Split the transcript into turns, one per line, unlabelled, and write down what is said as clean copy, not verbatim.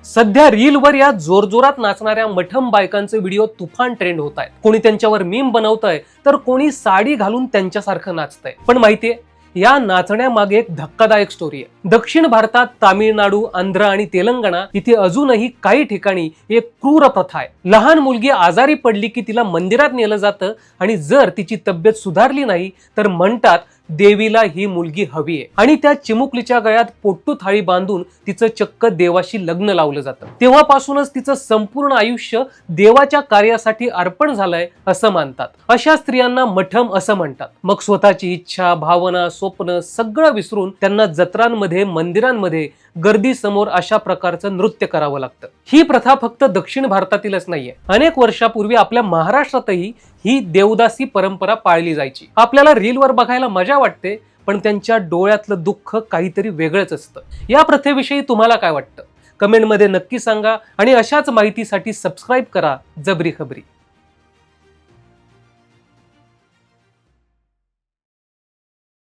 सध्या रीलवर या जोरजोरात नाचणाऱ्या मठम बायकांचे व्हिडिओ तुफान ट्रेंड होत आहेत। कोणी त्यांच्यावर मीम बनवतंय तर कोणी साडी घालून त्यांच्यासारखं नाचतंय। पण माहितीये, या नाचण्यामागे एक धक्कादायक स्टोरी आहे। दक्षिण भारतात तामिळनाडू, आंध्र आणि तेलंगणा इथे अजूनही काही ठिकाणी एक क्रूर प्रथा आहे। लहान मुलगी आजारी पडली की तिला मंदिरात नेलं जातं आणि जर तिची तब्येत सुधारली नाही तर म्हणतात देवीला ही मुलगी हवी आहे आणि त्या चिमुकलीच्या गळ्यात पोट्टू थाळी बांधून तिचं चक्क देवाशी लग्न लावलं जातं। तेव्हापासूनच तिचं संपूर्ण आयुष्य देवाच्या कार्यासाठी अर्पण झालंय असं मानतात। अशा स्त्रियांना मठम असं म्हणतात। मग स्वतःची इच्छा, भावना, स्वप्न सगळं विसरून त्यांना जत्रांमध्ये, मंदिरांमध्ये गर्दी समोर अशा प्रकारचं नृत्य करावं लागतं। ही प्रथा फक्त दक्षिण भारतातीलच नाहीये, अनेक वर्षापूर्वी आपल्या महाराष्ट्रातही ही देवदासी परंपरा पाळली जायची। आपल्याला रीलवर बघायला मजा वाटते, पण त्यांच्या डोळ्यातलं दुःख काहीतरी वेगळंच असतं। या प्रथेविषयी तुम्हाला काय वाटतं? कमेंटमध्ये नक्की सांगा आणि अशाच माहितीसाठी सबस्क्राईब करा जबरी खबरी।